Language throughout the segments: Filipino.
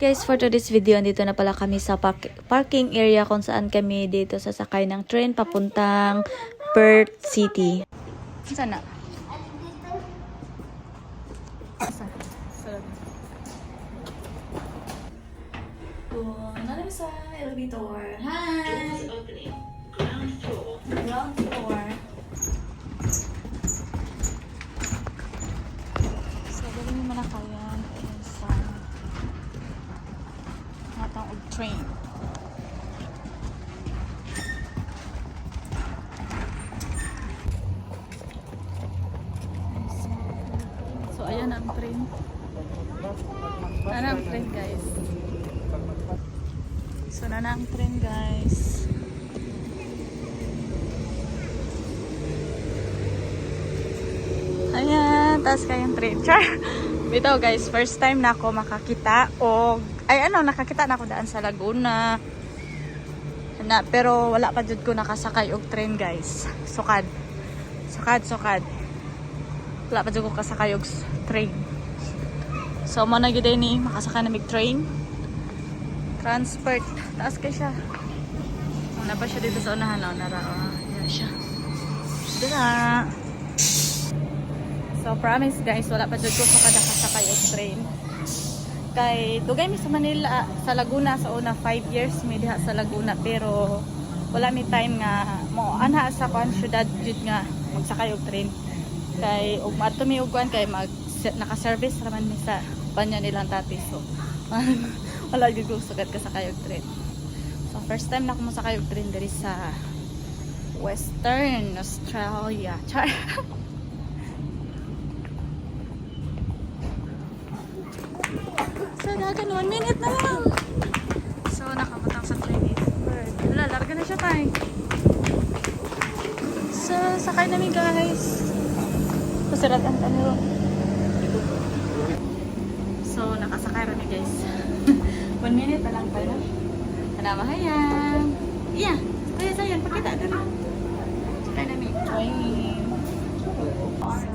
Guys, for today's video, andito na pala kami sa parking area kung saan kami dito sasakay ng train papuntang Perth City. Sana? Nandito sa elevator. Hi! Ground floor. So, galing naman na kaya sa natang og train. So, ayan ang train. Ayan ang train, guys. So, na ang train, guys. Ayan, taas kayong train. Char! Bitaw, guys, first time na ako makakita o nakakita na ako daan sa Laguna. Pero wala pa jud ko nakasakay og train, guys. Sukad. Wala pa jud ko kasakay og train. So, mo na gid ni makasakay na mig train. Transport. Taas kay siya. Una pa siya dito sa unahan. Yan siya. Dira. So, promise guys, wala pa dyan ko makadakasakay og train. Kay, dugay mi sa Manila, sa Laguna, sa una, 5 years mi diha sa Laguna. Pero, wala mi time nga, mo anha sa kuan syudad jud nga, magsakay og train. Kay, ug maadto mi og kuan, kay naka-service raman mi sa banyo nilang tati. So, wala jud ko sugad kasakay og train. So, first time na ako masakay og train diri sa Western Australia. Char! So, dagan 1 minute na lang. So, nakabutang sa train is bird. Wala, larga na siya tayo. So, sakay namin guys. Pasiratan ka nyo. So, nakasakay rami guys. 1 minute na lang pala. Kanamahayang. Iya, kaya sayan, pakita ka rin. Sakay namin train.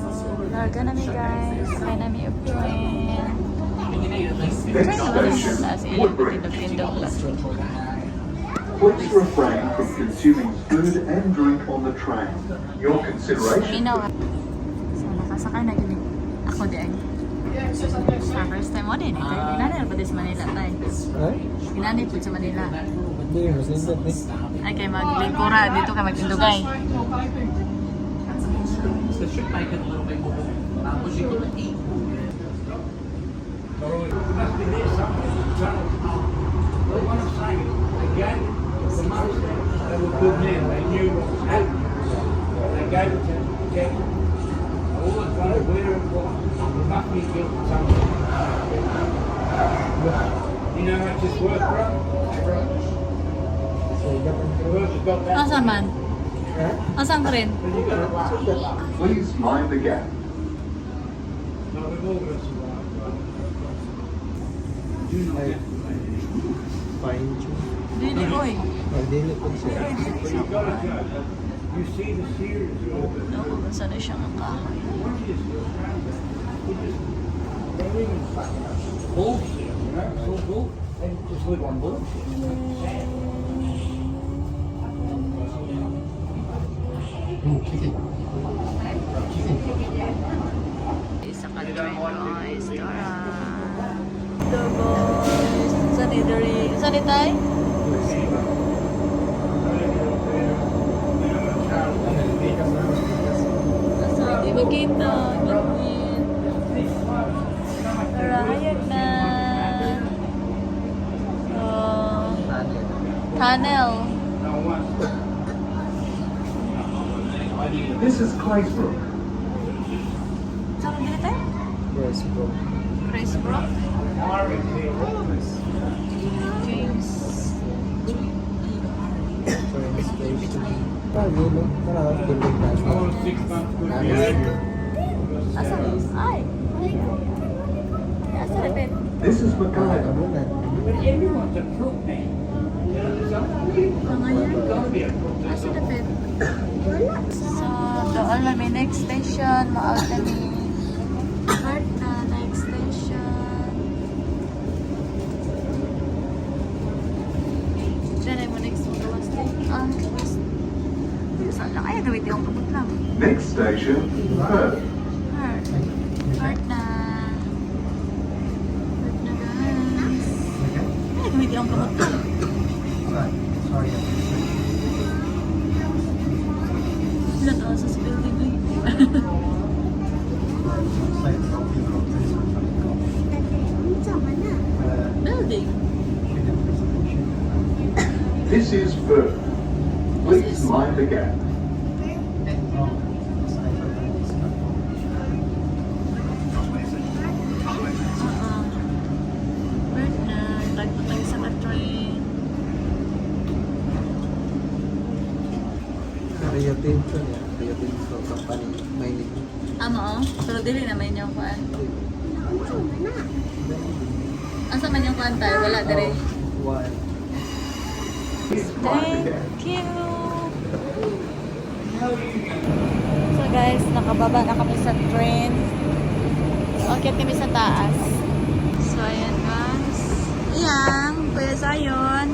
So, larga namin guys. Sakay namin yung train. Next station, Woodbridge. Please refrain from consuming food and drink on the train. Your consideration. So, nakasakay na gini. Ako din. First time mo din. Ginanay na pa din sa Manila tayo. Ginanay po sa Manila. Ay, kay maglingkura. Dito ka magtindugay. Asan man? Asan rin? Please mind the gap. Dili boy. Saan na siya ang kahoy? Isa ka train guys. Tara. Hello boys. Saan ni Dari? Saan ni Tay? Saan di makita? Gawin. Tara, hayag na. Tunnel. This is Claysbrook. Saan ka dili tayo? Cracebrook. James. Asa? Ay! Asa na Ben? This is Mackay. Asa na Ben? So, doon na may next station. Maal kami. Heart na next station. gawin yung kamot lang. Next station, Perth. Heart. Heart na. Heart na guys. Ay, gawin yung kamot lang. Sorry. Ilan ako sa building eh. Building. This is Perth. Please mind the gap. Heart na. Tagputang sa ka-train. Rio Tinto niya. Rio Tinto Company. Mining. Amo, pero dili naman yung kuan. Asa man yung kuan tayo? Wala dire. Why? Please mind the gap. Thank you. So guys, nakababa na kami sa train. Okay, kami sa taas. So ayan guys. Iyang, Kuya Zion.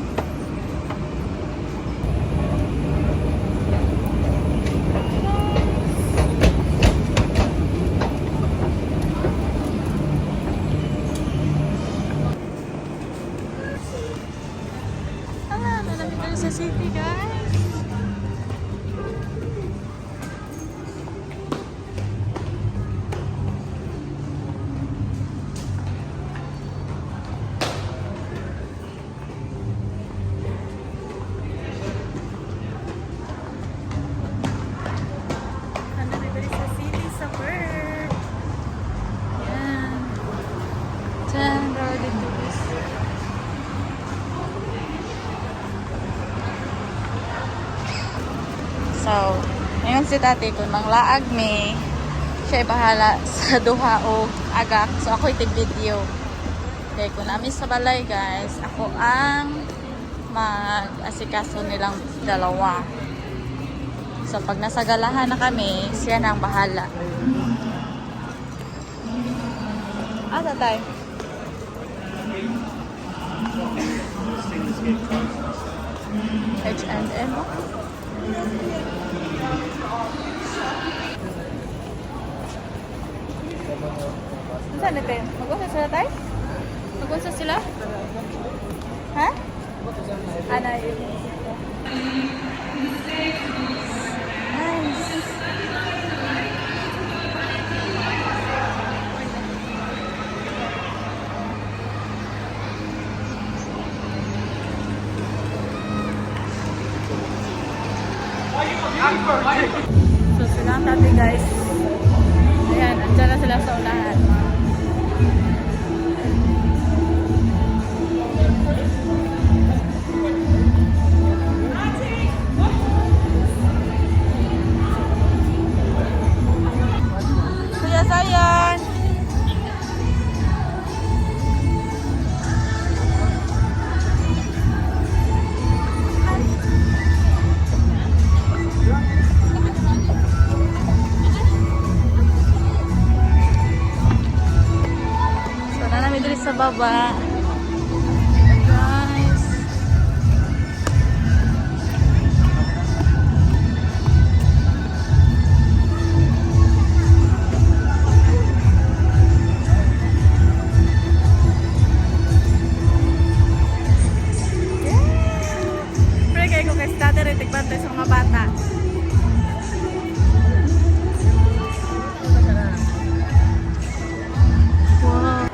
Nalamig tayo sa city guys. Nalamig tayo sa city sa Perth. Yan. Diyan, road dito guys. So, ngayon si tati kung manglaag me, siya bahala sa duha o agak. So, ako itig-video. Okay, kung namin sa balay guys, ako ang mag-asikaso nilang dalawa. So, pag nasa galahan na kami, siya na ang bahala. Asa tayo? H&M. Saan natin? Mag-usa sila tayo? Mag-usa sila? Ha? Ana yun. Nice. So sila ang dati guys. Ayan, andyan na sila sa unahan. Kuya Sayan! Sa baba. Guys. Pre kayo ko kay starter itikbantay sa mga bata. Wow.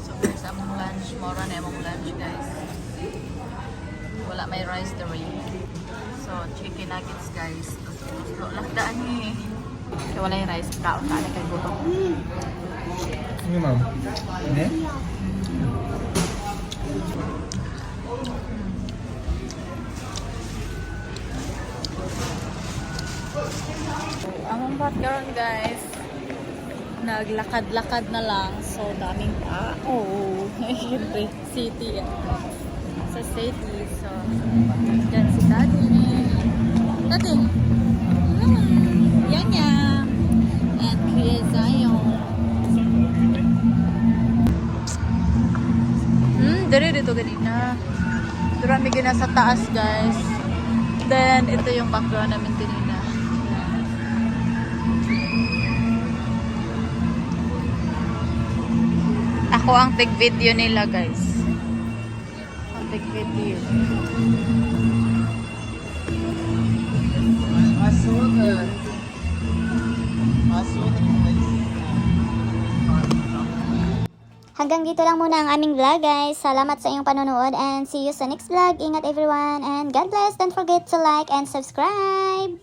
So guys, among lunch, mora na among lunch guys. Wala may rice the way. So chicken nuggets guys. Gusto lang daan ni. Kaya wala yung rice, kaon na kay gutom. Ini ma'am. Ini? Among background guys, naglakad-lakad na lang. So daming tao. Siyempre, city. Sa city. So, dyan si daddy. Dati. Yan yan. And Kuya Zion. Dari dito ganina. Durami gina sa taas, guys. Then, ito yung background namin kanina. Ako ang tig-video nila, guys. Ang tig-video. Hanggang dito lang muna ang aming vlog, guys. Salamat sa iyong panonood and see you sa next vlog. Ingat everyone and God bless. Don't forget to like and subscribe.